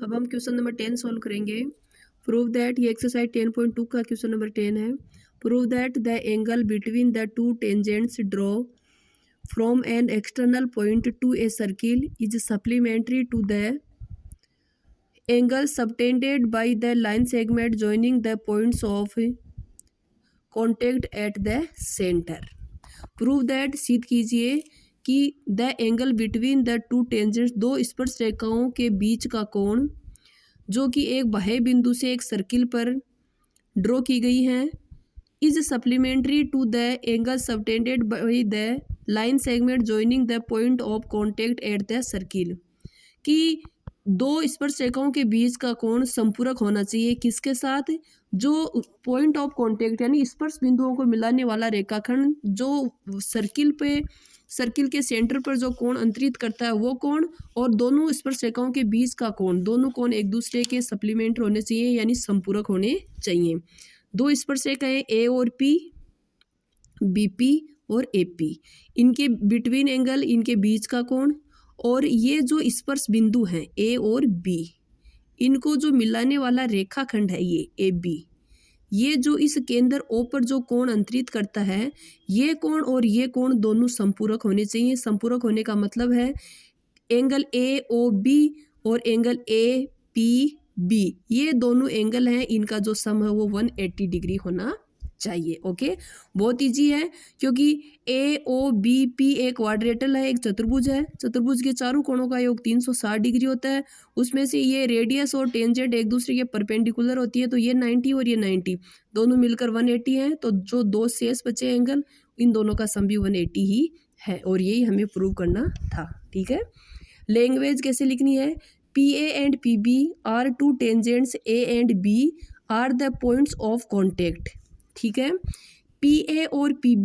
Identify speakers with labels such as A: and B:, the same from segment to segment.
A: अब हम question number 10 solve करेंगे। प्रूव दैट, ये एक्सरसाइज 10.2 का क्वेश्चन नंबर 10 है। Prove that the angle between the two tangents draw from an external point to a circle is supplementary to the angle subtended by the line segment joining the points of contact at the centre. Prove that, सिद्ध कीजिए कि the angle between the two tangents, दो स्पर्श रेखाओं के बीच का कोण जो कि एक बाह्य बिंदु से एक सर्किल पर ड्रॉ की गई है, is supplementary to the angle subtended by the line segment joining the point of contact at the circle. कि दो स्पर्श रेखाओं के बीच का कोण संपूरक होना चाहिए किसके साथ? जो पॉइंट ऑफ कॉन्टेक्ट यानी स्पर्श बिंदुओं को मिलाने वाला रेखाखंड जो सर्किल के सेंटर पर जो कोण अंतरित करता है वो कोण, और दोनों स्पर्श रेखाओं के बीच का कोण, दोनों कोण एक दूसरे के सप्लीमेंट होने चाहिए यानी संपूरक होने चाहिए। दो स्पर्श रेखाएं ए और पी, बीपी और एपी, इनके बिटवीन एंगल, इनके बीच का कोण, और ये जो स्पर्श बिंदु हैं ए और बी, इनको जो मिलाने वाला रेखाखंड है ये ए बी, ये जो इस केंद्र ओ पर जो कोण अंतरित करता है, ये कोण और ये कोण दोनों संपूरक होने चाहिए। संपूरक होने का मतलब है एंगल ए ओ बी और एंगल ए पी बी, ये दोनों एंगल हैं, इनका जो सम है वो 180 डिग्री होना चाहिए। ओके, बहुत इजी है क्योंकि ए ओ बी पी एक क्वाड्रेटल है, एक चतुर्भुज है। चतुर्भुज के चारों कोणों का योग 360 डिग्री होता है। उसमें से ये रेडियस और टेंजेंट एक दूसरे के परपेंडिकुलर होती है, तो ये 90 और ये 90 दोनों मिलकर 180 है। तो जो दो शेष बचे एंगल, इन दोनों का सम भी 180 ही है, और यही हमें प्रूव करना था। ठीक है, लैंग्वेज कैसे लिखनी है? P A and P B are two tangents A and B are the points of contact. ठीक है, पी ए और पी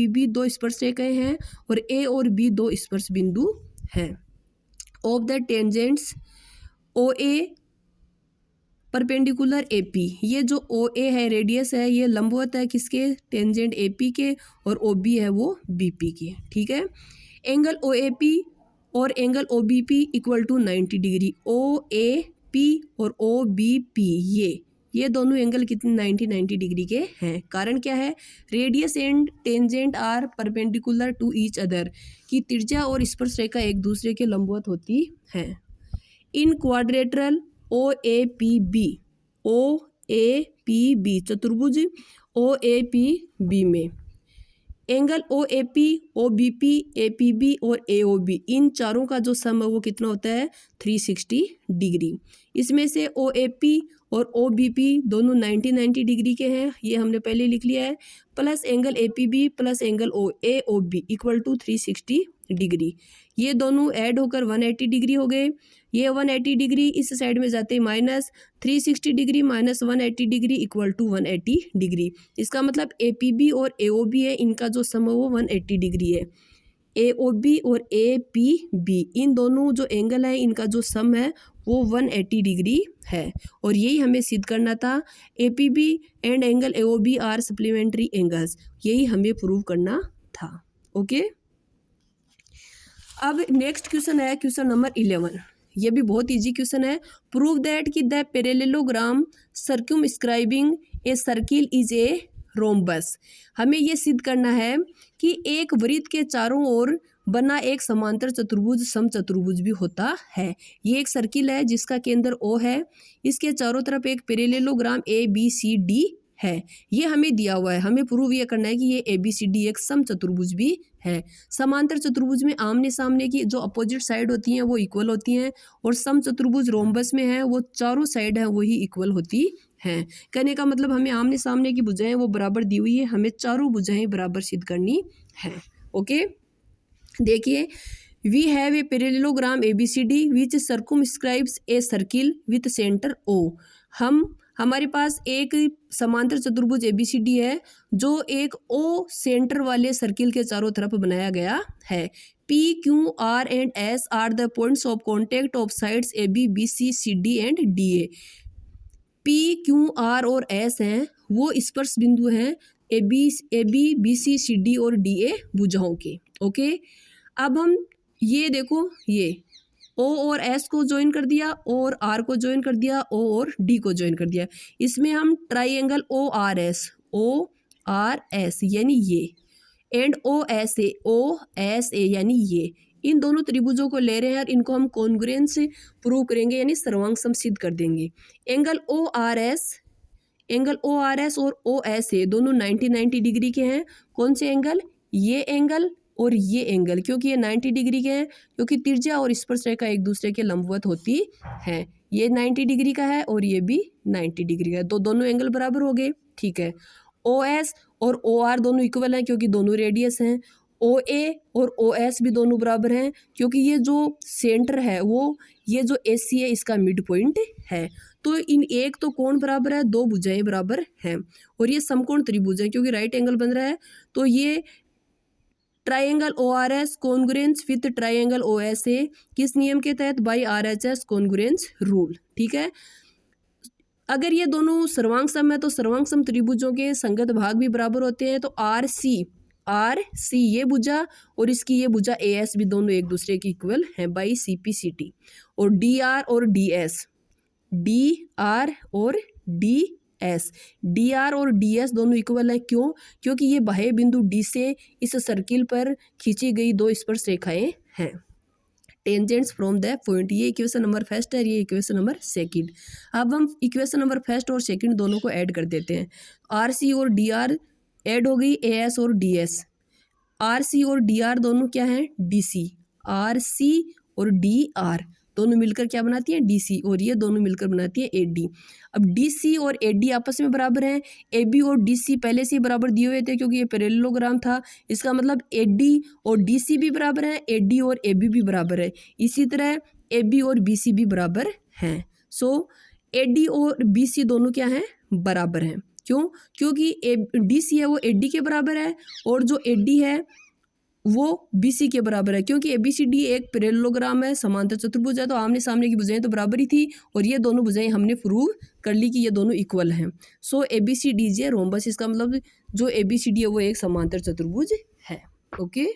A: बी दो स्पर्श रेखाएं हैं और ए और बी दो स्पर्श बिंदु हैं। Of the tangents O A perpendicular A P, ये जो ओ ए है रेडियस है, ये लंबवत है किसके? टेंजेंट ए पी के, और ओ बी है वो बी पी के। ठीक है, एंगल ओ ए पी और angle O B P equal to 90 degree. O A P और ओ बी पी ये दोनों एंगल कितने? 90 डिग्री के हैं। कारण क्या है? Radius and tangent are perpendicular to each other, की त्रिज्या और स्पर्श रेखा एक दूसरे के लंबवत होती हैं। In quadrilateral O A P B चतुर्भुज ओ ए पी बी में angle O A P, O B P, A P B और ए ओ बी, इन चारों का जो सम है वो कितना होता है? 360 डिग्री। इसमें से ओ ए पी और ओ बी पी दोनों 90 डिग्री के हैं, ये हमने पहले लिख लिया है, plus angle A P B plus angle A O B equal to 360 degree. ये दोनों ऐड होकर 180 डिग्री हो गए। ये 180 डिग्री इस साइड में जाते minus 360 degree minus 180 degree equal to 180 degree. इसका मतलब ए पी बी और ए ओ बी है, इनका जो सम है वो 180 डिग्री है। ए ओ बी और ए पी बी, इन दोनों जो एंगल है इनका जो सम है वो 180 डिग्री है, और यही हमें सिद्ध करना था। A P B and angle A O B are supplementary angles, यही हमें प्रूव करना था। ओके, अब नेक्स्ट क्वेश्चन है क्वेश्चन नंबर 11। ये भी बहुत इजी क्वेश्चन है। प्रूव दैट कि the parallelogram circumscribing a circle is a rhombus. हमें ये सिद्ध करना है कि एक वृत्त के चारों ओर बना एक समांतर चतुर्भुज समचतुर्भुज भी होता है। ये एक सर्किल है जिसका केंद्र ओ है, इसके चारों तरफ एक parallelogram A B C D है, ये हमें दिया हुआ है। हमें प्रूव ये करना है कि ये ए बी सी डी एक समचतुर्भुज भी है। समांतर चतुर्भुज में आमने सामने की जो अपोजिट साइड होती हैं वो इक्वल होती हैं, और समचतुर्भुज रोम्बस में है वो चारों साइड है वही इक्वल होती हैं। कहने का मतलब हमें आमने सामने की भुजाएं वो बराबर दी हुई है, हमें चारों भुजाएं बराबर सिद्ध करनी है। ओके, देखिए, we have a parallelogram A B C D which circumscribes a circle with centre O. हमारे पास एक समांतर चतुर्भुज ABCD है जो एक O सेंटर वाले सर्किल के चारों तरफ बनाया गया है। P, Q, R and S are the points of contact of sides AB, BC, CD and DA। P, Q, R और S हैं वो स्पर्श बिंदु हैं AB, BC, CD और DA भुजाओं के। ओके, अब हम ये देखो, ओ और एस को ज्वाइन कर दिया और आर को ज्वाइन कर दिया, ओ और डी को ज्वाइन कर दिया। इसमें हम ट्राइंगल ओ आर एस यानी ये, एंड ओ एस ए यानी ये, इन दोनों त्रिभुजों को ले रहे हैं और इनको हम कॉन्ग्रुएंस प्रूव करेंगे यानी सर्वांग सम सिद्ध कर देंगे। एंगल ओ आर एस और ओ एस ए दोनों 90 डिग्री के हैं। कौन से एंगल? ये एंगल और ये एंगल, क्योंकि ये 90 डिग्री के हैं, क्योंकि त्रिज्या और स्पर्शरेखा एक दूसरे के लंबवत होती है। ये 90 डिग्री का है और ये भी 90 डिग्री का है, तो दोनों एंगल बराबर हो गए। ठीक है, ओ एस और ओ आर दोनों इक्वल हैं क्योंकि दोनों रेडियस हैं। ओ ए और ओ एस भी दोनों बराबर हैं क्योंकि ये जो सेंटर है वो, ये जो ए सी है इसका मिड पॉइंट है। तो इन एक तो कोण बराबर है, दो भुजाएं बराबर हैं और ये समकोण त्रिभुज है क्योंकि राइट एंगल बन रहा है। तो ये triangle O R S congruence with triangle O S A किस नियम के तहत? By R H S congruence rule. ठीक है, अगर ये दोनों सर्वांग सम है तो सर्वांग सम त्रिभुजों के संगत भाग भी बराबर होते हैं। तो आर सी ये भुजा और इसकी ये भुजा ए एस भी दोनों एक दूसरे की इक्वल हैं by C P C T. और डी आर और डी एस दोनों इक्वल है। क्यों? क्योंकि ये बाह्य बिंदु डी से इस सर्किल पर खींची गई दो स्पर्श रेखाएं हैं। टेंजेंट्स फ्रॉम द पॉइंट, ये इक्वेशन नंबर फर्स्ट है, ये इक्वेशन नंबर सेकंड। अब हम इक्वेशन नंबर फर्स्ट और सेकंड दोनों को ऐड कर देते हैं। आर सी और डी आर ऐड हो गई, ए एस और डी एस। आर सी और डी आर दोनों क्या हैं? D C. आर सी और डी आर दोनों मिलकर क्या बनाती हैं? डी सी, और ये दोनों मिलकर बनाती है ए डी। अब डी सी और ए डी आपस में बराबर हैं। ए बी और डी सी पहले से ही बराबर दिए हुए थे क्योंकि ये पैरेललोग्राम था। इसका मतलब ए डी और डी सी भी बराबर हैं, ए डी और ए बी भी बराबर है। इसी तरह ए बी और बी सी भी बराबर हैं। सो ए डी और बी सी दोनों क्या हैं? बराबर हैं। क्यों? क्योंकि ए डी सी है वो ए डी के बराबर है और जो ए डी है वो बी सी के बराबर है, क्योंकि ए बी सी डी एक पैरेललोग्राम है, समांतर चतुर्भुज है, तो आमने सामने की भुजाएं तो बराबर ही थी और ये दोनों भुजाएं हमने प्रूव कर ली कि ये दोनों इक्वल हैं। So A B C D जे रोम्बस, इसका मतलब जो ए बी सी डी है वो एक समांतर चतुर्भुज है। ओके।